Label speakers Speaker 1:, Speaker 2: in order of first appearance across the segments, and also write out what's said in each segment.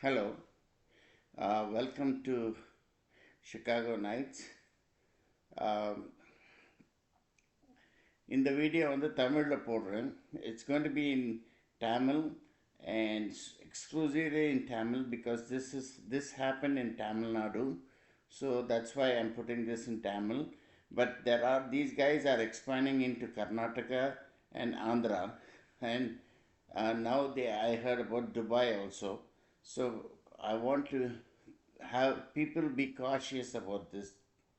Speaker 1: Hello, welcome to Chicago Nights. Um, இந்த video வந்து தமிழில் போடுறேன். It's going to be in Tamil and exclusively in Tamil because this happened in Tamil Nadu. So that's why I'm putting this in Tamil. But these guys are expanding into Karnataka and Andhra, and now I heard about Dubai also. So I want to have people be cautious about this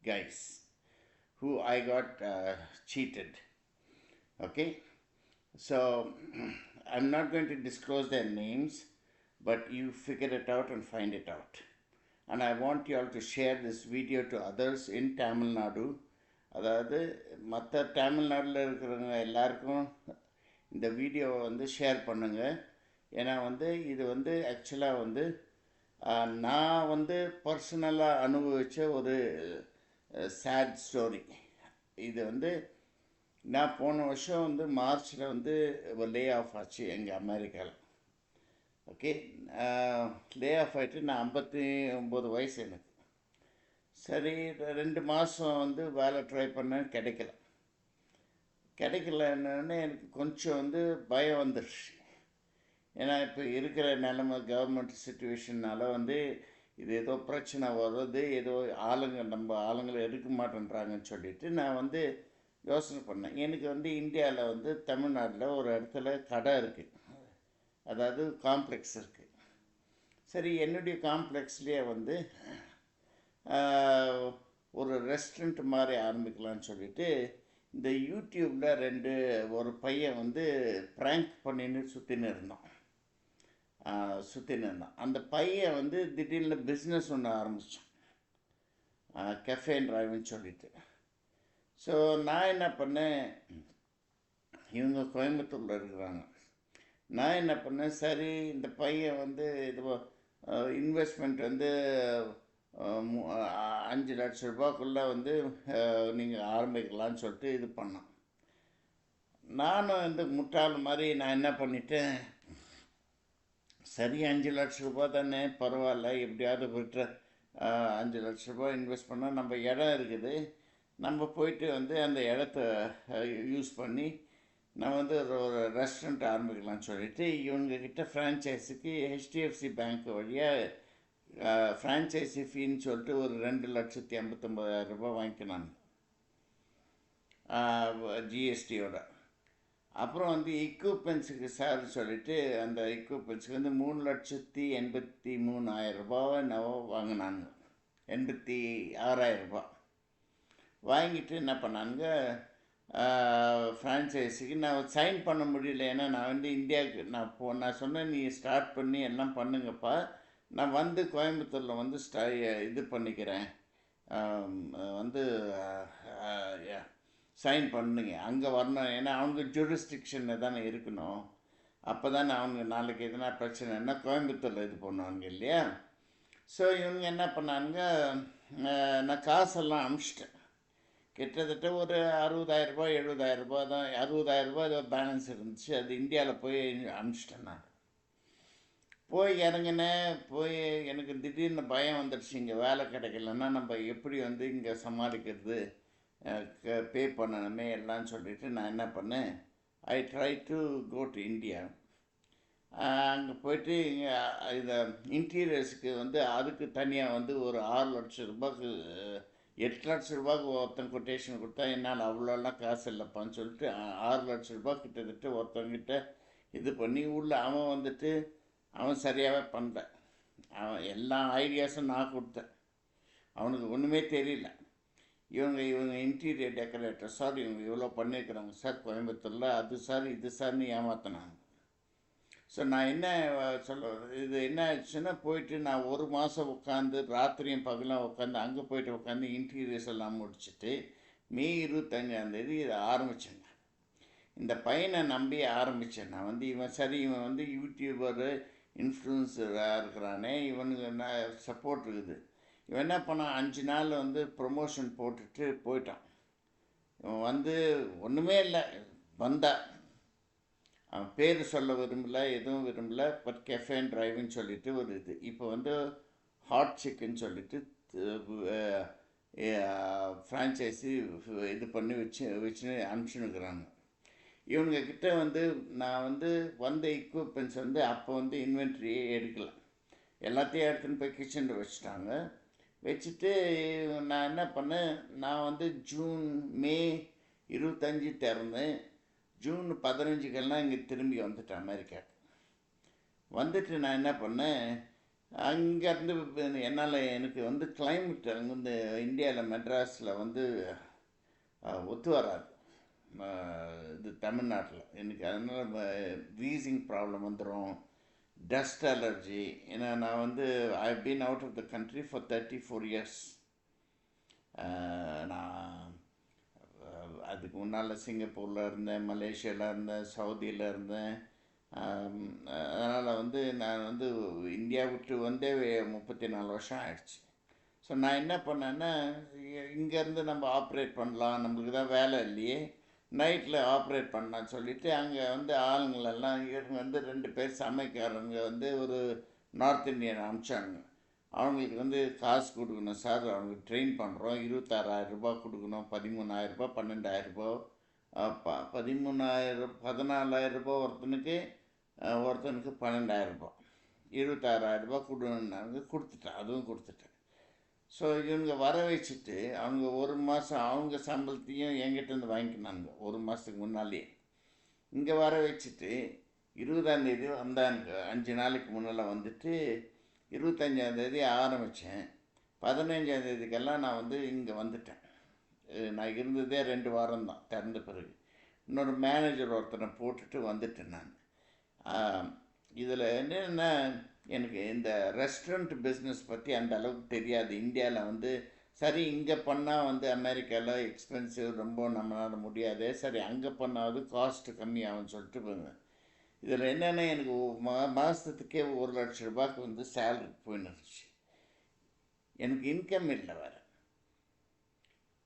Speaker 1: guys who I got cheated. Okay, so I'm not going to disclose their names, but you figure it out and find it out. And I want you all to share this video to others in Tamil Nadu. அதாவது மற்ற தமிழ்நாட்டில் இருக்கிறவங்க எல்லாருக்கும் இந்த வீடியோவை வந்து share பண்ணுங்கள். ஏன்னா வந்து இது வந்து ஆக்சுவலாக வந்து நான் வந்து பர்சனலாக அனுபவித்த ஒரு சேட் ஸ்டோரி. இது வந்து நான் போன வருஷம் வந்து மார்ச்சில் வந்து லே ஆஃப் ஆச்சு எங்கள் அமெரிக்காவில். ஓகே, லே ஆஃப் ஆகிட்டு நான் 59 வயசு எனக்கு. சரி, 2 மாதம் வந்து வேலை ட்ரை பண்ணேன், கிடைக்கலன்னு எனக்கு கொஞ்சம் வந்து பயம் வந்துடுச்சு. ஏன்னா இப்போ இருக்கிற நிலைமை கவர்மெண்ட் சுச்சுவேஷனால் வந்து இது ஏதோ பிரச்சனை வருது, ஏதோ நம்ம ஆளுங்களை எடுக்க மாட்டேன்றாங்கன்னு சொல்லிட்டு நான் வந்து யோசனை பண்ணேன். எனக்கு வந்து இந்தியாவில் வந்து தமிழ்நாட்டில் ஒரு இடத்துல கடை இருக்குது, அதாவது காம்ப்ளெக்ஸ் இருக்குது. சரி, என்னுடைய காம்ப்ளெக்ஸ்லேயே வந்து ஒரு ரெஸ்டாரண்ட் மாதிரி ஆரம்பிக்கலான்னு சொல்லிட்டு இந்த யூடியூப்பில் ஒரு பையன் வந்து ப்ராங்க் பண்ணின்னு சுற்றின்னு இருந்தான். அந்த பையன் வந்து திடீர்னு பிஸ்னஸ் ஒன்று ஆரம்பித்தான், கெஃபே அண்ட் டிரைவ்னு சொல்லிட்டு. ஸோ நான் என்ன பண்ணேன், இவங்க கோயம்புத்தூரில் இருக்கிறாங்க. நான் என்ன பண்ணேன், சரி இந்த பையன் வந்து இது இன்வெஸ்ட்மெண்ட் வந்து 5 லட்ச ரூபாய்க்குள்ளே வந்து நீங்கள் ஆரம்பிக்கலான்னு சொல்லிட்டு இது பண்ணேன். நானும் இந்த முட்டாள் மாதிரி நான் என்ன பண்ணிட்டேன், சரி 5 லட்ச ரூபா தானே, பரவாயில்ல, எப்படியாவது போய்ட்டு 5 லட்ச ரூபா இன்வெஸ்ட் பண்ணால் நம்ம இடம் இருக்குது, நம்ம போயிட்டு வந்து அந்த இடத்த யூஸ் பண்ணி நான் வந்து ஒரு ரெஸ்டாரண்ட் ஆரம்பிக்கலாம்னு சொல்லிட்டு இவங்கக்கிட்ட ஃப்ரான்ச்சைஸுக்கு ஹெச்டிஎஃப்சி பேங்க் வழியாக ஃப்ரான்ச்சைஸி ஃபீன்னு சொல்லிட்டு ஒரு 2,59,000 ரூபாய் வாங்கிக்கினாங்க ஜிஎஸ்டியோட. அப்புறம் வந்து எக்யூப்மெண்ட்ஸுக்கு சார் சொல்லிவிட்டு அந்த எக்யூப்மெண்ட்ஸுக்கு வந்து 3,83,000 ரூபாவை நான் வாங்கினாங்க. 86,000 ரூபாய் வாங்கிட்டு என்ன பண்ணாங்க, ஃப்ரான்ச்சைஸிக்கு நான் சைன் பண்ண முடியல. ஏன்னா நான் வந்து இந்தியாவுக்கு நான் சொன்னேன், நீ ஸ்டார்ட் பண்ணி எல்லாம் பண்ணுங்கப்பா, நான் வந்து கோயம்புத்தூரில் வந்து இது பண்ணிக்கிறேன், வந்து சைன் பண்ணுங்க, அங்கே வரணும். ஏன்னா அவங்க ஜூரிஸ்டிக்ஷனில் தானே இருக்கணும், அப்போ தானே அவங்க நாளைக்கு எதுனா பிரச்சனைன்னா கோயம்புத்தூரில் இது பண்ணுவாங்க இல்லையா. ஸோ இவங்க என்ன பண்ணாங்க, நான் காசெல்லாம் அனுப்பிச்சிட்டேன். கிட்டத்தட்ட ஒரு 60,000 ரூபாய் 70,000 ரூபாய் தான், 60,000 ரூபாய் ஏதோ பேலன்ஸ் இருந்துச்சு. அது இந்தியாவில் போய் அனுப்பிச்சிட்டேன். நான் போய் இறங்கினேன். எனக்கு திடீர்னு பயம் வந்துடுச்சு, இங்கே வேலை கிடைக்கலன்னா நம்ம எப்படி வந்து இங்கே சமாளிக்கிறது, பே பண்ணணுமே எல்லாம் சொல்லிவிட்டு நான் என்ன பண்ணேன், I try to go to India. அங்கே போய்ட்டு இதை இன்டீரியர்ஸுக்கு வந்து அதுக்கு தனியாக வந்து ஒரு 6 லட்ச ரூபாய்க்கு 8 லட்ச ரூபாய்க்கு ஒருத்தன் கொட்டேஷன் கொடுத்தா என்னால் அவ்வளோலாம் காசு இல்லைப்பான்னு சொல்லிட்டு 6 லட்ச ரூபாய் கிட்டத்தட்ட ஒருத்தங்கிட்ட இது பண்ணி அவன் வந்துட்டு அவன் சரியாகவே பண்ணல. அவன் எல்லா ஐடியாஸும் நான் கொடுத்தேன், அவனுக்கு ஒன்றுமே தெரியல. இவங்க இன்டீரியர் டெக்கரேட்டர் சார், இவங்க இவ்வளோ பண்ணியிருக்கிறாங்க சார் கோயம்புத்தூரில், அது சார் இது சார்னு ஏமாத்தினாங்க. ஸோ நான் என்ன இது என்ன ஆச்சுன்னா, போயிட்டு நான் 1 மாதம் உட்காந்து ராத்திரியும் பகலாம் உட்காந்து அங்கே போய்ட்டு உட்காந்து இன்டீரியர்ஸ் எல்லாம் முடிச்சுட்டு மே 25ஆந்தேதி இதை ஆரம்பித்தேங்க. இந்த பையனை நம்பி ஆரம்பித்தேன் நான் வந்து. இவன் வந்து யூடியூபரு இன்ஃப்ளூன்சராக இருக்கிறானே, இவனுக்கு என்ன சப்போர்ட் இருக்குது. இவன் என்ன பண்ணான், 5 நாள் வந்து ப்ரொமோஷன் போட்டுட்டு போயிட்டான். இவன் வந்து ஒன்றுமே இல்லை, வந்தா அவன் பேர் சொல்ல விரும்பல, எதுவும் விரும்பல. பட் கெஃபே அண்ட் டிரைவ்னு சொல்லிட்டு ஒரு இது. இப்போ வந்து ஹாட் சிக்கன் சொல்லிட்டு ஃப்ரான்ச்சைஸி இது பண்ணி வச்சுன்னு அனுப்பிச்சுன்னுக்குறாங்க. இவங்க கிட்ட வந்து நான் வந்து வந்த எக்யூப்மெண்ட்ஸ் வந்து அப்போ வந்து இன்வென்ட்ரியே எடுக்கல. எல்லாத்தையும் எடுத்துன்னு போய் கிச்சனில் வச்சுட்டாங்க. வச்சுட்டு நான் என்ன பண்ணேன், நான் வந்து மே 25 திறந்தேன். ஜூன் 15க்கெல்லாம் இங்கே திரும்பி வந்துட்டேன் அமெரிக்காவுக்கு. வந்துட்டு நான் என்ன பண்ணேன், அங்கேருந்து என்னால் எனக்கு வந்து கிளைமேட் அங்கே வந்து இந்தியாவில் மெட்ராஸில் வந்து ஒத்து வராது. இது தமிழ்நாட்டில் எனக்கு அதனால் வீசிங் ப்ராப்ளம் வந்துடும், டஸ்ட் அலர்ஜி. ஏன்னா நான் வந்து I been out of the country for 34 years. நான் அதுக்கு முன்னால் சிங்கப்பூரில் இருந்தேன், மலேசியாவில் இருந்தேன், சவுதியில் இருந்தேன். அதனால் வந்து நான் வந்து இந்தியா விட்டு வந்தே 34 வருஷம் ஆயிடுச்சு. ஸோ நான் என்ன பண்ணேன்னா, இங்கேருந்து நம்ம ஆப்ரேட் பண்ணலாம், நம்மளுக்கு தான் வேலை இல்லையே, நைட்டில் ஆப்ரேட் பண்ணலான்னு சொல்லிவிட்டு அங்கே வந்து ஆளுங்களெல்லாம் இங்கே வந்து 2 பேர் சமைக்காரங்க வந்து ஒரு நார்த் இந்தியன் அனுப்பிச்சாங்க. அவங்களுக்கு வந்து காசு கொடுக்கணும் சார், அவங்களுக்கு ட்ரெயின் பண்ணுறோம், 26,000 கொடுக்கணும், 13,000, 12,000, 14,000 ஒருத்தனுக்கு, ஒருத்தனுக்கு 12,000, 26,000 கொடுன்னாங்க. கொடுத்துட்டேன், அதுவும் கொடுத்துட்டேன். ஸோ இவங்க வர வச்சுட்டு அவங்க ஒரு மாதம் அவங்க சம்பளத்தையும் என்கிட்டேருந்து வாங்கிக்கினாங்க ஒரு மாதத்துக்கு முன்னாலேயே. இங்கே வர வச்சுட்டு 20ஆம் தேதி வந்தாங்க, 5 நாளைக்கு முன்னால் வந்துட்டு 25ஆம் தேதி ஆரம்பித்தேன். 15ஆம் தேதிக்கெல்லாம் நான் வந்து இங்கே வந்துட்டேன். நான் இருந்ததே 2 வாரம் தான் திறந்த பிறகு. இன்னொரு மேனேஜர் ஒருத்தனை போட்டுட்டு வந்துட்டேன் நான். இதில் என்னென்னா, எனக்கு இந்த ரெஸ்டாரண்ட் பிஸ்னஸ் பற்றி அந்த அளவுக்கு தெரியாது. இந்தியாவில் வந்து சரி இங்கே பண்ணால் வந்து அமெரிக்காவில் எக்ஸ்பென்சிவ், ரொம்ப நம்மளால் முடியாது, சரி அங்கே பண்ணாவது காஸ்ட்டு கம்மியாகும்னு சொல்லிட்டு போனேன். இதில் என்னென்னா, எனக்கு மாதத்துக்கே 1,00,000 ரூபாய்க்கு வந்து சேலரி போயின்னு இருந்துச்சு. எனக்கு இன்கம் இல்லை வேறு.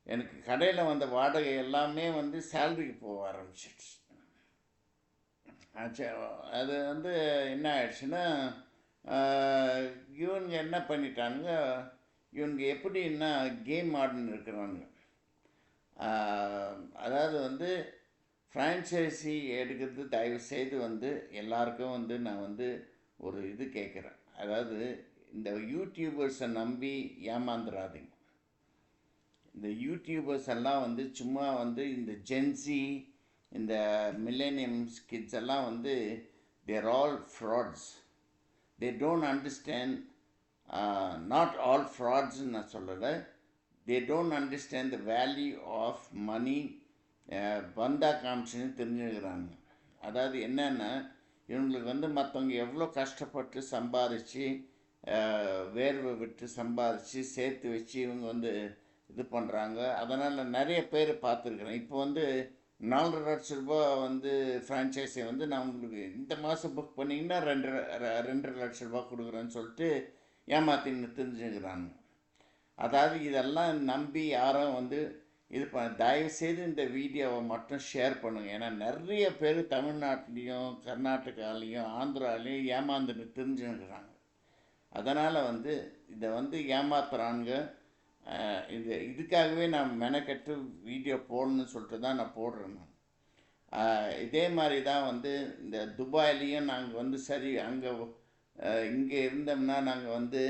Speaker 1: எனக்கு கடையில் வந்த வாடகை எல்லாமே வந்து சேலரிக்கு போக ஆரம்பிச்சிடுச்சு. ஆச்சு. அது வந்து என்ன ஆயிடுச்சுன்னா, இவனுங்க என்ன பண்ணிட்டானுங்க, இவனுங்க எப்படின்னா கேம் ஆடுன்னு இருக்கிறானுங்க. அதாவது வந்து ஃப்ரான்ச்சைஸி எடுக்கிறது தயவுசெய்து வந்து எல்லாருக்கும் வந்து நான் வந்து ஒரு இது கேட்குறேன். அதாவது இந்த யூடியூபர்ஸை நம்பி ஏமாந்துடாதீங்க. இந்த யூடியூபர்ஸ் எல்லாம் வந்து சும்மா வந்து இந்த ஜென்சி, இந்த மில்லேனியம்ஸ் கிட்ஸ் எல்லாம் வந்து they're all frauds. They don't understand, not all ஃப்ராட்ஸ்ன்னு நான் சொல்லலை, they don't understand the value of money. வந்தா காமிச்சுன்னு தெரிஞ்சுக்கிறாங்க. அதாவது என்னென்னா, இவங்களுக்கு வந்து மற்றவங்க எவ்வளோ கஷ்டப்பட்டு சம்பாரித்து, வேர்வை விட்டு சம்பாரித்து சேர்த்து வச்சு இவங்க வந்து இது பண்ணுறாங்க. அதனால் நிறைய பேர் பார்த்துருக்குறேன். இப்போ வந்து 4,50,000 வந்து ஃப்ரான்ச்சைஸை வந்து நான் உங்களுக்கு இந்த மாதம் புக் பண்ணிங்கன்னா 2,50,000 ரூபா கொடுக்குறேன்னு சொல்லிட்டு ஏமாத்தின்னு தெரிஞ்சுக்கிறாங்க. அதாவது இதெல்லாம் நம்பி யாரும் வந்து இது தயவுசெய்து இந்த வீடியோவை மட்டும் ஷேர் பண்ணுங்கள். ஏன்னா நிறைய பேர் தமிழ்நாட்டிலையும் கர்நாடகாலையும் ஆந்திராலையும் ஏமாந்துட்டு தெரிஞ்சுக்கிறாங்க. அதனால் வந்து இதை வந்து ஏமாத்துறாங்க. இதுக்காகவே நான் மெனக்கெட்டு வீடியோ போடணும்னு சொல்லிட்டு தான் நான் போடுறேன். இதே மாதிரி தான் வந்து இந்த துபாயிலையும் நாங்கள் வந்து சரி அங்கே இங்கே இருந்தோம்னா நாங்கள் வந்து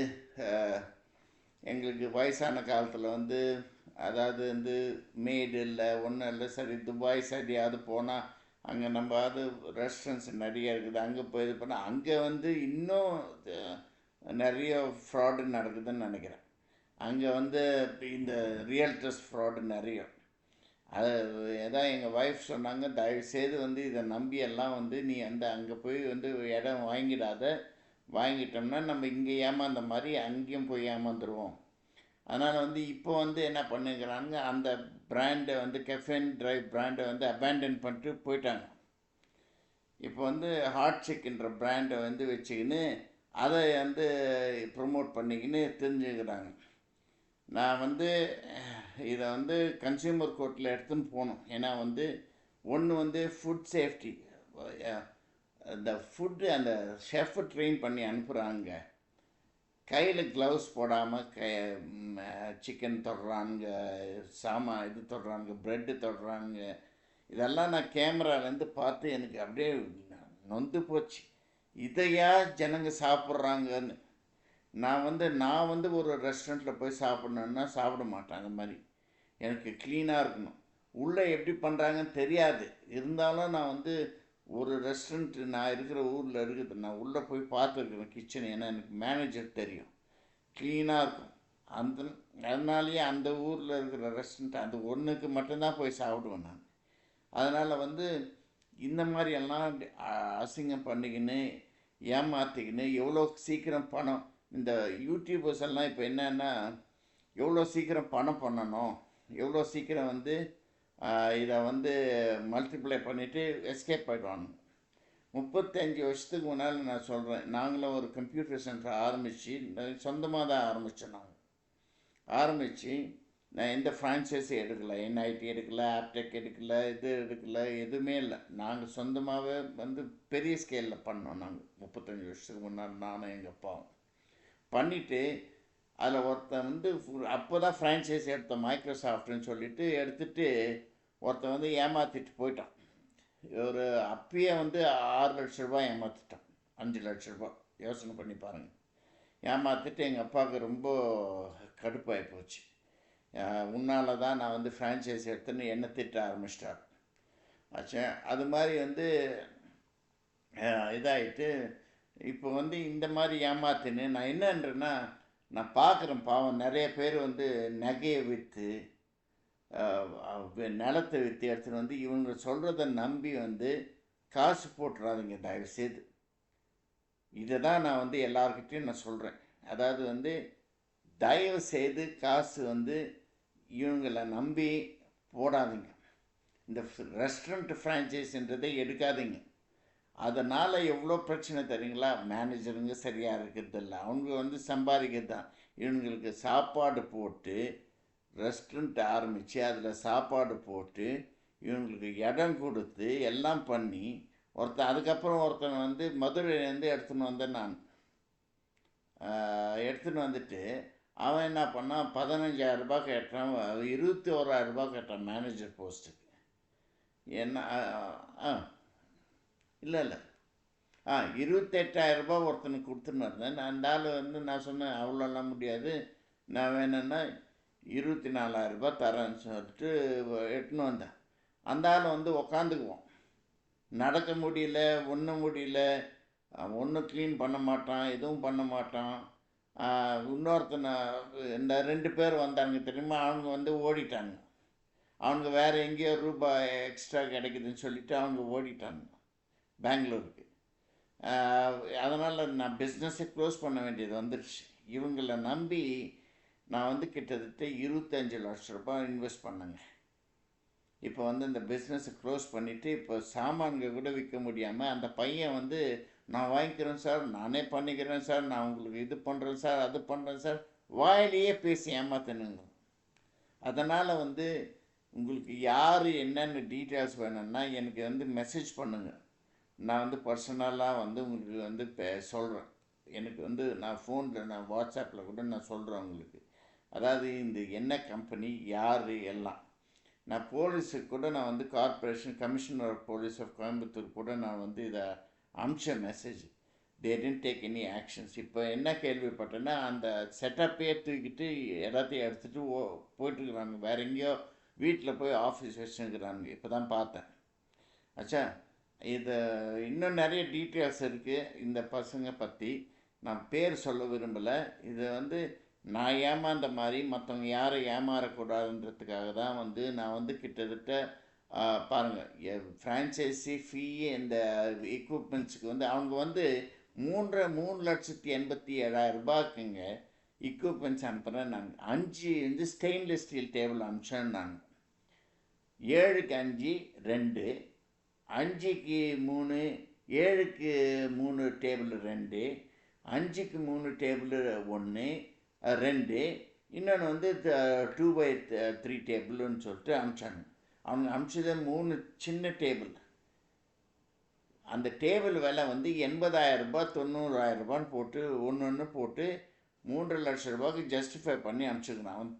Speaker 1: எங்களுக்கு வயசான காலத்தில் வந்து அதாவது வந்து மேடு இல்லை, ஒன்றும் இல்லை, சரி துபாய் சரியாவது போனால் அங்கே நம்ம அது ரெஸ்டாரண்ட்ஸ் நிறைய இருக்குது, அங்கே போய் இது பண்ணால் அங்கே வந்து இன்னும் நிறைய ஃப்ராடு நடக்குதுன்னு நினைக்கிறேன். அங்கே வந்து இந்த ரியல்டர்ஸ் ஃப்ராடு நிறைய. அது எதாவது எங்கள் ஒய்ஃப் சொன்னாங்க, தயவுசெய்து வந்து இதை நம்பி எல்லாம் வந்து நீ அந்த அங்கே போய் வந்து இடம் வாங்கிடாத, வாங்கிட்டோம்னா நம்ம இங்கே ஏமாந்த மாதிரி அங்கேயும் போய் ஏமாந்துருவோம். அதனால் வந்து இப்போ வந்து என்ன பண்ணிக்கிறாங்க, அந்த பிராண்டை வந்து கெஃபே அண்ட் டிரைவ் பிராண்டை வந்து அபேண்டன் பண்ணிட்டு போயிட்டாங்க. இப்போ வந்து ஹாட் சிக்கன்ற பிராண்டை வந்து வச்சுக்கின்னு அதை வந்து ப்ரொமோட் பண்ணிக்கின்னு தெரிஞ்சுக்கிறாங்க. நான் வந்து இதை வந்து கன்சியூமர் கோர்ட்டில் எடுத்துன்னு போகணும். ஏன்னா வந்து ஒன்று வந்து ஃபுட் சேஃப்டி, இந்த ஃபுட்டு அந்த ஷெஃப்பை ட்ரெயின் பண்ணி அனுப்புகிறாங்க. கையில் க்ளவுஸ் போடாமல் சிக்கன் தொடுறாங்க, இது தொடுறாங்க, ப்ரெட்டு தொடுறாங்க. இதெல்லாம் நான் கேமராலேருந்து பார்த்து எனக்கு அப்படியே நொந்து போச்சு. இதையா ஜனங்க சாப்பிட்றாங்கன்னு. நான் வந்து ஒரு ரெஸ்டாரண்ட்டில் போய் சாப்பிட்ணுன்னா சாப்பிட மாட்டேன். அந்த மாதிரி எனக்கு க்ளீனாக இருக்கணும். உள்ளே எப்படி பண்ணுறாங்கன்னு தெரியாது. இருந்தாலும் நான் வந்து ஒரு ரெஸ்டாரண்ட்டு நான் இருக்கிற ஊரில் இருக்குது, நான் உள்ளே போய் பார்த்துருக்குறேன் கிச்சன். ஏன்னா எனக்கு மேனேஜர் தெரியும், க்ளீனாக இருக்கும். அதனாலேயே அந்த ஊரில் இருக்கிற ரெஸ்டாரண்ட் அந்த ஒன்றுக்கு மட்டும்தான் போய் சாப்பிடுவேன் நான். அதனால் வந்து இந்த மாதிரி எல்லாம் அசிங்கம் பண்ணிக்கின்னு ஏமாற்றிக்கின்னு எவ்வளோ சீக்கிரம் பணம். இந்த யூடியூபர்ஸ் எல்லாம் இப்போ என்னென்னா எவ்வளோ சீக்கிரம் பணம் பண்ணணும், எவ்வளோ சீக்கிரம் வந்து இதை வந்து மல்டிப்ளை பண்ணிவிட்டு எஸ்கேப் ஆகிடுவாங்க. 35 வருஷத்துக்கு முன்னால் நான் சொல்கிறேன், நாங்களும் ஒரு கம்ப்யூட்டர் சென்டர் ஆரம்பித்து சொந்தமாக தான் ஆரம்பித்தோம். ஆரம்பித்து நான் எந்த ஃப்ரான்ச்சைஸி எடுக்கலை, என்ஐடி எடுக்கலை, ஆப்டெக் எடுக்கலை, இது எடுக்கலை, எதுவுமே இல்லை. நாங்கள் சொந்தமாகவே வந்து பெரிய ஸ்கேலில் பண்ணோம். நாங்கள் 35 வருஷத்துக்கு முன்னால் நானும் எங்கள் அப்பாவும் பண்ணிவிட்டு, அதில் ஒருத்தன் வந்து அப்போ தான் ஃப்ரான்ச்சைஸ் எடுத்தோம், மைக்ரோசாஃப்ட்னு சொல்லிட்டு எடுத்துகிட்டு ஒருத்தன் வந்து ஏமாற்றிட்டு போயிட்டான். ஒரு அப்பயே வந்து 6 லட்ச ரூபாய் ஏமாற்றிட்டான், 5 லட்ச ரூபாய். யோசனை பண்ணி பாருங்கள். ஏமாற்றிட்டு எங்கள் அப்பாவுக்கு ரொம்ப கடுப்பாகி போச்சு. உன்னால தான் நான் வந்து ஃப்ரான்ச்சைஸ் எடுத்துன்னு என்ன திட்ட ஆரம்பிச்சிட்டார். ஆச்சா அது மாதிரி வந்து இதாகிட்டு இப்போ வந்து இந்த மாதிரி ஏமாத்தின்னு நான் என்னன்றேன்னா, நான் பார்க்குறேன் பாவம் நிறைய பேர் வந்து நகையை விற்று நிலத்தை விற்று எடுத்துன்னு வந்து இவங்க சொல்கிறத நம்பி வந்து காசு போட்டுறாதுங்க தயவுசெய்து. இதை தான் நான் வந்து எல்லார்கிட்டையும் நான் சொல்கிறேன். அதாவது வந்து தயவு செய்து காசு வந்து இவங்களை நம்பி போடாதீங்க. இந்த ரெஸ்டாரண்ட் ஃப்ரான்ச்சைஸின்றதை எடுக்காதீங்க. அதனால் எவ்வளோ பிரச்சனை தெரியுங்களா? மேனேஜருங்க சரியாக இருக்கிறதில்ல, அவங்க வந்து சம்பாதிக்கிறது தான். இவங்களுக்கு சாப்பாடு போட்டு ரெஸ்டாரண்ட் ஆரம்பித்து அதில் சாப்பாடு போட்டு இவங்களுக்கு இடம் கொடுத்து எல்லாம் பண்ணி அதுக்கப்புறம் ஒருத்தனை வந்து மதுரையிலேருந்து எடுத்துன்னு வந்தேன் நான். எடுத்துன்னு வந்துட்டு அவன் என்ன பண்ணான், 15,000 ரூபாய் கேட்டான், 21,000 ரூபாய் கேட்டான் மேனேஜர் போஸ்ட்டுக்கு. என்ன இல்லை 28,000 ரூபாய் ஒருத்தனுக்கு கொடுத்துன்னு இருந்தேன். அந்த ஆள் வந்து நான் சொன்னேன், அவ்வளோலாம் முடியாது, நான் வேணும்னா 24,000 ரூபாய் தரேன்னு சொல்லிட்டு எட்டுன்னு வந்தேன். அந்த ஆள் வந்து உக்காந்துக்குவோம், நடக்க முடியல, ஒன்றும் முடியல, ஒன்றும் க்ளீன் பண்ண மாட்டான், எதுவும் பண்ண மாட்டான். இன்னொருத்தனை இந்த 2 பேர் வந்தாங்க தெரியுமா, அவங்க வந்து ஓடிட்டாங்க. அவங்க வேறு எங்கேயோ ரூபாய் எக்ஸ்ட்ரா கிடைக்குதுன்னு சொல்லிவிட்டு அவங்க ஓடிட்டாங்க பெங்களூருக்கு. அதனால் நான் பிஸ்னஸை க்ளோஸ் பண்ண வேண்டியது வந்துடுச்சு. இவங்களை நம்பி நான் வந்து கிட்டத்தட்ட 25 லட்ச ரூபாய் இன்வெஸ்ட் பண்ணேங்க. இப்போ வந்து இந்த பிஸ்னஸை க்ளோஸ் பண்ணிவிட்டு இப்போ சாமான்கள் கூட விற்க முடியாமல் அந்த பையன் வந்து நான் வாங்கிக்கிறேன் சார், நானே பண்ணிக்கிறேன் சார், நான் உங்களுக்கு இது பண்ணுறேன் சார், அது பண்ணுறேன் சார், வாயிலேயே பேசி ஏமாத்தணுங்க. அதனால் வந்து உங்களுக்கு யார் என்னென்ன டீட்டெயில்ஸ் வேணும்னா எனக்கு வந்து மெசேஜ் பண்ணுங்கள். நான் வந்து பர்சனலாக வந்து உங்களுக்கு வந்து சொல்கிறேன். எனக்கு வந்து நான் ஃபோனில், நான் வாட்ஸ்அப்பில் கூட நான் சொல்கிறேன் உங்களுக்கு. அதாவது இந்த என்ன கம்பெனி, யார் எல்லாம். நான் போலீஸுக்கு கூட நான் வந்து corporation commissioner of police of Coimbatore கூட நான் வந்து இதை அமிச்ச message. They didn't take any actions. இப்போ என்ன கேள்விப்பட்டேன்னா, அந்த செட்டப்பே தூக்கிட்டு எல்லாத்தையும் எடுத்துகிட்டு போயிட்டுருக்குறாங்க. வேறு எங்கேயோ வீட்டில் போய் ஆஃபீஸ் வச்சுருக்குறாங்க. இப்போ தான் பார்த்தேன். ஆச்சா இது இன்னும் நிறைய டீட்டெயில்ஸ் இருக்குது இந்த பசங்க பற்றி. நான் பேர் சொல்ல விரும்பலை. இது வந்து நான் ஏமாந்த மாதிரி மற்றவங்க யாரும் ஏமாறக்கூடாதுன்றதுக்காக தான் வந்து நான் வந்து கிட்டத்தட்ட பாருங்கள், ஃப்ரான்ச்சைஸி ஃபீ இந்த எக்யூப்மெண்ட்ஸுக்கு வந்து அவங்க வந்து 3,87,000 ரூபாய்க்குங்க எக்யூப்மெண்ட்ஸ் அனுப்புகிறேன். நாங்கள் 5 வந்து ஸ்டெயின்லெஸ் ஸ்டீல் டேபிள் அனுப்பிச்சேன். நாங்கள் 7க்கு 5 2, 5க்கு 3, 7க்கு 3 டேபிள் 2, 5க்கு 3 டேபிள் 1, 2, இன்னொன்று வந்து 2x3 டேபிள்னு சொல்லிட்டு அனுப்பிச்சாங்க. அவங்க அனுப்பிச்சதே 3 சின்ன டேபிள். அந்த டேபிள் விலை வந்து 80,000 ரூபாய் 90,000 ரூபான்னு போட்டு ஒன்று போட்டு 3 லட்சம் ரூபாய்க்கு ஜஸ்டிஃபை பண்ணி அனுப்பிச்சிருக்கிறான் அவன்.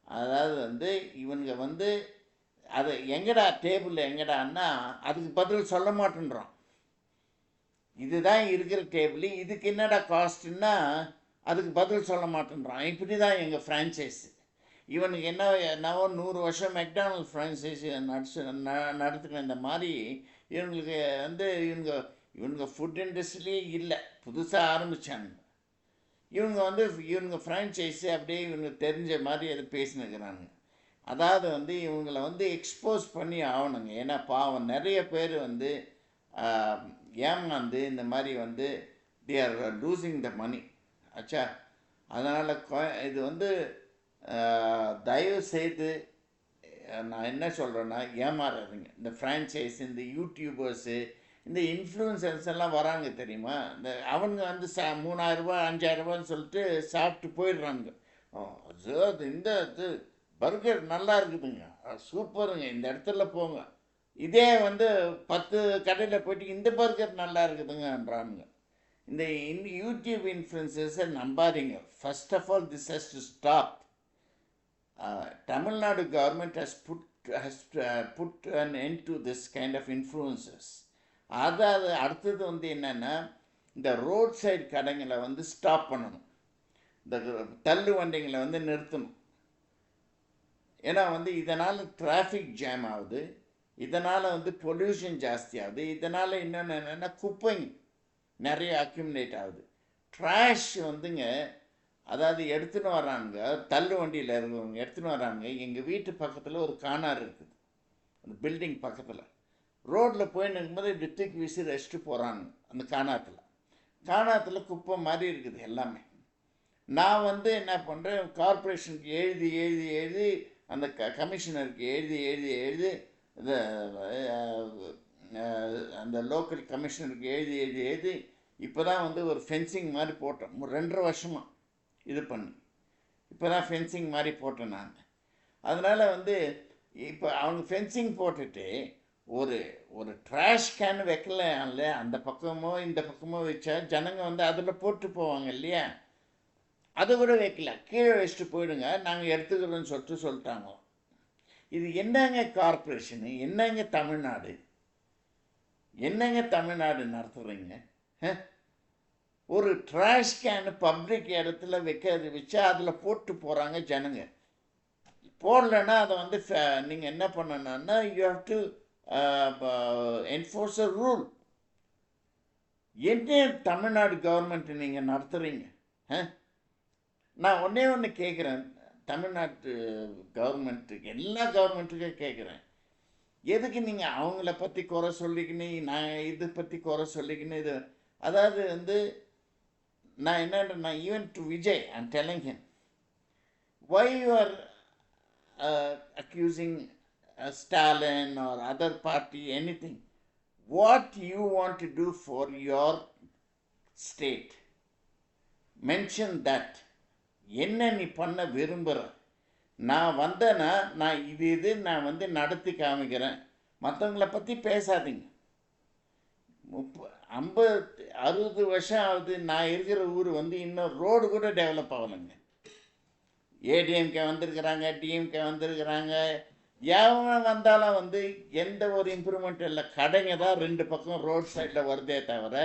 Speaker 1: அதாவது வந்து இவனுங்க வந்து அது எங்கடா டேபிள் எங்கடான்னா அதுக்கு பதில் சொல்ல மாட்டேன்றான். இதுதான் இருக்கிற டேபிள், இதுக்கு என்னடா காஸ்ட்டுன்னா அதுக்கு பதில் சொல்ல மாட்டேன்றான். இப்படி தான் எங்கள் ஃப்ரான்ச்சைஸ். இவனுக்கு என்னவோ 100 வருஷம் மெக்டானல்ட் ஃப்ரான்ச்சைஸ் நடத்துக்கிற இந்த மாதிரி இவங்களுக்கு வந்து இவனுங்க ஃபுட் இண்டஸ்ட்ரியிலே இல்லை, புதுசாக ஆரம்பித்தாங்க. இவங்க ஃப்ரான்ச்சைஸு அப்படியே இவங்க தெரிஞ்ச மாதிரி அதை பேசினுக்கிறாங்க. அதாவது வந்து இவங்களை வந்து எக்ஸ்போஸ் பண்ணி ஆகணுங்க. ஏன்னா பாவம் நிறைய பேர் வந்து ஏமாந்து இந்த மாதிரி வந்து they are losing the money. ஆச்சா, அதனால் இது வந்து தயவு செய்து நான் என்ன சொல்கிறேன்னா ஏமாறாதுங்க. இந்த ஃப்ரான்ச்சைஸ், இந்த யூடியூபர்ஸு, இந்த இன்ஃப்ளூயன்சர்ஸ் எல்லாம் வராங்க தெரியுமா, இந்த அவங்க வந்து 3,000 ரூபா 5,000 ரூபான்னு சொல்லிட்டு சாப்பிட்டு போயிடுறாங்க. இந்த இது பர்கர் நல்லா இருக்குதுங்க, சூப்பருங்க, இந்த இடத்துல போங்க. இதே வந்து 10 கடையில் போயிட்டு இந்த பர்கர் நல்லா இருக்குதுங்கன்றானுங்க. இந்த யூடியூப் இன்ஃப்ளூயன்சர்ஸை நம்பாதீங்க. First of all this has to stop. தமிழ்நாடு government has put an end to this kind of influencers. அதாவது அடுத்தது வந்து என்னென்னா இந்த ரோட் சைடு கடைங்களை வந்து ஸ்டாப் பண்ணணும், இந்த தள்ளு வண்டிங்களை வந்து நிறுத்தணும். ஏன்னா வந்து இதனால் டிராஃபிக் ஜாம் ஆகுது, இதனால் வந்து பொல்யூஷன் ஜாஸ்தி ஆகுது, இதனால் இன்னொன்று என்னென்னா குப்பைங்க நிறைய அக்யூமுலேட் ஆகுது. ட்ராஷ் வந்துங்க, அதாவது எடுத்துன்னு வராங்க, தள்ளு வண்டியில் இருக்கிறவங்க எடுத்துன்னு வராங்க. எங்கள் வீட்டு பக்கத்தில் ஒரு கானார் இருக்குது, அந்த பில்டிங் பக்கத்தில். ரோட்டில் போயின்னு இருக்கும்போது இப்படி தூக்கி வீசி ரெஸ்ட்டு போகிறாங்க. அந்த காணாத்தில் குப்பை மாதிரி இருக்குது எல்லாமே. நான் வந்து என்ன பண்ணுறேன், கார்பரேஷனுக்கு எழுதி அந்த கமிஷனருக்கு எழுதி அந்த லோக்கல் கமிஷனருக்கு எழுதி இப்போ தான் வந்து ஒரு ஃபென்சிங் மாதிரி போட்டோம். 2.5 வருஷமாக இது பண்ணி இப்போ தான் ஃபென்சிங் மாதிரி போட்டேன் நான். அதனால் வந்து இப்போ அவங்க ஃபென்சிங் போட்டுட்டு ஒரு ட்ராஷ் கேன் வைக்கல, அந்த பக்கமோ இந்த பக்கமோ வச்சா ஜனங்க வந்து அதில் போட்டு போவாங்க இல்லையா, அதை கூட வைக்கல, கீழே வச்சுட்டு போயிடுங்க, நாங்கள் எடுத்துக்கிறோன்னு சொல்லிட்டாங்க. இது என்னங்க கார்பரேஷனு, என்னங்க தமிழ்நாடு நடத்துகிறீங்க? ஒரு ட்ராஷ் கேனு பப்ளிக் இடத்துல வச்சா அதில் போட்டு போகிறாங்க ஜனங்க. போடலைன்னா அதை வந்து நீங்கள் என்ன பண்ணணுன்னா you have to enforce a rule. என்ன தமிழ்நாடு கவர்மெண்ட்டு நீங்கள் நடத்துகிறீங்க? நான் ஒன்று கேட்குறேன், தமிழ்நாட்டு கவர்மெண்ட்டுக்கு, எல்லா கவர்மெண்ட்டுக்கும் கேட்குறேன், எதுக்கு நீங்கள் அவங்கள பற்றி குறை சொல்லிக்கின்னு நான் இதை பற்றி குறை சொல்லிக்கின்னு இது, அதாவது வந்து நான் என்னன்னா even to Vijay I'm telling him, why you are accusing Stalin or other party, anything. What you want to do for your state, mention that. என்ன நீ பண்ண விரும்புகிற? நான் வந்தேன்னா நான் இது நான் வந்து நடத்தி காமிக்கிறேன். மற்றவங்களை பற்றி பேசாதீங்க. 50-60 வருஷம் ஆகுது நான் இருக்கிற ஊர் வந்து இன்னும் ரோடு கூட டெவலப் ஆகலைங்க. ஏடிஎம்கே வந்திருக்கிறாங்க, டிஎம்கே வந்திருக்கிறாங்க, எவன் வந்தாலும் வந்து எந்த ஒரு இம்ப்ரூவ்மெண்ட் இல்லை. கடைங்க தான் 2 பக்கம் ரோட் சைடில் வருதே தவிர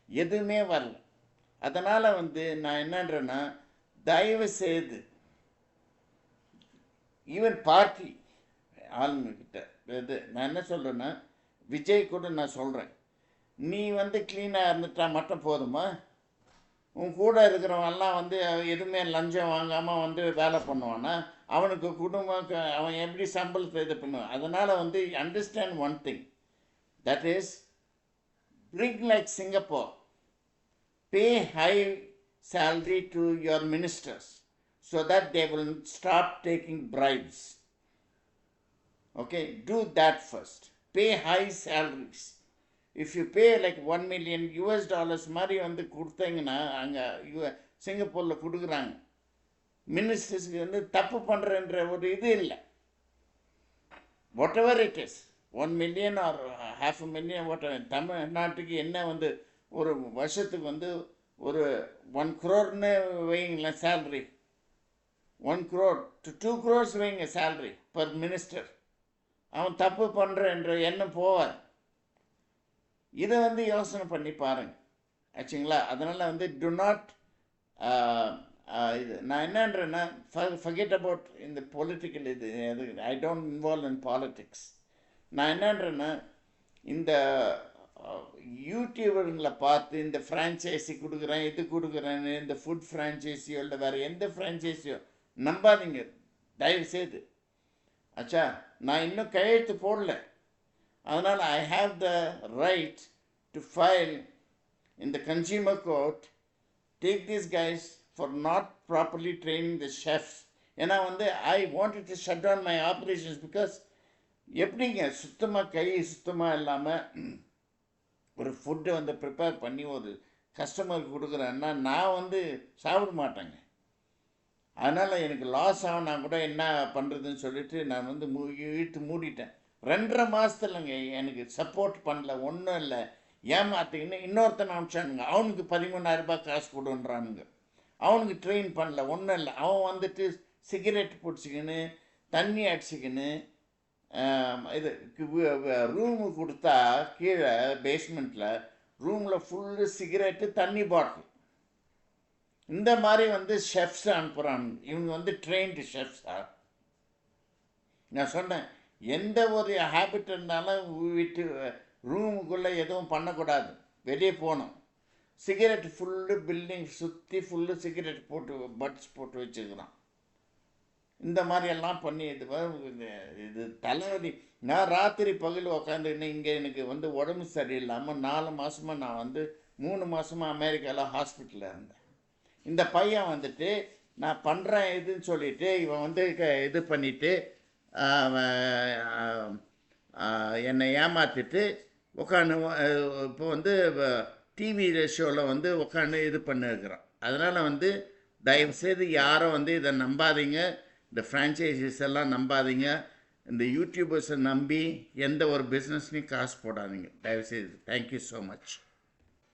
Speaker 1: எதுவுமே வரல. அதனால் வந்து நான் என்னன்றேன்னா தயவு செய்து ஈவன் பார்ட்டி ஆளுங்கக்கிட்ட இது நான் என்ன சொல்கிறேன்னா, விஜய் கூட நான் சொல்கிறேன், நீ வந்து க்ளீனாக இருந்துட்டா மட்டும் போதுமா? உன் கூட இருக்கிறவங்கெல்லாம் வந்து எதுவுமே லஞ்சம் வாங்காமல் வந்து வேலை பண்ணுவானா? அவனுக்கு குடும்பம் அவன் எப்படி சம்பளத்தை இது பண்ணுவான்? அதனால் வந்து understand one thing, that is bring like Singapore, pay high salary to your ministers so that they will stop taking bribes. Okay, do that first. Pay high salaries. If you pay like $1 million மாதிரி வந்து கொடுத்தீங்கன்னா, அங்கே சிங்கப்பூரில் கொடுக்குறாங்க, மினிஸ்டர்ஸுக்கு வந்து தப்பு பண்ணுறன்ற ஒரு இது இல்லை. What ever it is, 1 million or 500,000 தமிழ்நாட்டுக்கு என்ன வந்து ஒரு வருஷத்துக்கு வந்து ஒரு 1 crore வைங்களேன் சேலரி. 1 crore to 2 crores வைங்க சேலரி பர் மினிஸ்டர். அவன் தப்பு பண்ணுறன்ற எண்ணம் போவார். இதை வந்து யோசனை பண்ணி பாருங்க ஆச்சுங்களா. அதனால் வந்து டு நாட் இது நான் என்னன்றேன்னா ஃபர்கெட் அபவுட் இந்த பொலிட்டிக்கல் இது I don't involve in politics. நான் என்னன்றேன்னா இந்த யூடியூபருங்களை பார்த்து இந்த ஃப்ரான்ச்சைஸி கொடுக்குறேன் இது கொடுக்குறேன்னு இந்த ஃபுட் ஃப்ரான்ச்சைஸியோ இல்லை வேறு எந்த ஃப்ரான்ச்சைஸியோ நம்பாதீங்க தயவுசெய்து. ஆச்சா, நான் இன்னும் கையெழுத்து போடல. அதனால் I have the right to file in the consumer court, take these guys for not properly training the chefs. ஏன்னா வந்து I wanted to shut down my operations because எப்படிங்க சுத்தமாக கை சுத்தமாக இல்லாமல் ஒரு ஃபுட்டை வந்து ப்ரிப்பேர் பண்ணி ஒரு கஸ்டமருக்கு கொடுக்குறேன்னா நான் வந்து சாப்பிட மாட்டேங்க. அதனால் எனக்கு லாஸ் ஆகுனா கூட என்ன பண்ணுறதுன்னு சொல்லிட்டு நான் வந்து இழுத்து மூடிட்டேன். 2.5 மாதத்துலங்க எனக்கு சப்போர்ட் பண்ணல, ஒன்றும் இல்லை, ஏமாற்றிக்கின்னு இன்னொருத்தனை அனுப்பிச்சானுங்க. அவனுக்கு 13,000 ரூபாய் காசு கொடுன்றானுங்க. அவனுக்கு ட்ரெயின் பண்ணல, ஒன்றும் இல்லை. அவன் வந்துட்டு சிகரெட் பிடிச்சிக்கின்னு தண்ணி அடிச்சிக்கின்னு இது ரூமு கொடுத்தா கீழே பேஸ்மெண்ட்டில் ரூமில் ஃபுல்லு சிகரெட்டு தண்ணி பாட்டில் இந்த மாதிரி வந்து ஷெஃப்ஸ் அனுப்புகிறானுங்க. இவங்க வந்து ட்ரெயின்டு ஷெஃப்ஸாக. நான் சொன்னேன் எந்த ஒரு ஹேபிட் இருந்தாலும் வீட்டு ரூமுக்குள்ளே எதுவும் பண்ணக்கூடாது, வெளியே போகணும். சிகரெட் ஃபுல்லு பில்டிங் சுற்றி ஃபுல்லு சிகரெட் போட்டு பட்ஸ் போட்டு வச்சுருக்கிறான். இந்த மாதிரியெல்லாம் பண்ணி இது தலைவலி. நான் ராத்திரி பகல் உக்காந்துன்னு இங்கே எனக்கு வந்து உடம்பு சரியில்லாமல் 4 மாதமாக நான் வந்து 3 மாதமாக அமெரிக்காவில் ஹாஸ்பிட்டலில் இருந்தேன். இந்த பையன் வந்துட்டு நான் பண்ணுறேன் இதுன்னு சொல்லிவிட்டு இவன் வந்து இது பண்ணிவிட்டு என்னை ஏமாற்றிட்டு உட்காந்து இப்போ வந்து டிவி ஷோவில் வந்து உட்காந்து இது பண்ணிருக்கிறான். அதனால் வந்து தயவுசெய்து யாரும் வந்து இதை நம்பாதீங்க, இந்த ஃப்ரான்ச்சைசிஸ் எல்லாம் நம்பாதீங்க, இந்த யூடியூபர்ஸை நம்பி எந்த ஒரு பிஸ்னஸ்லையும் காசு போடாதீங்க தயவுசெய்து. Thank you so much.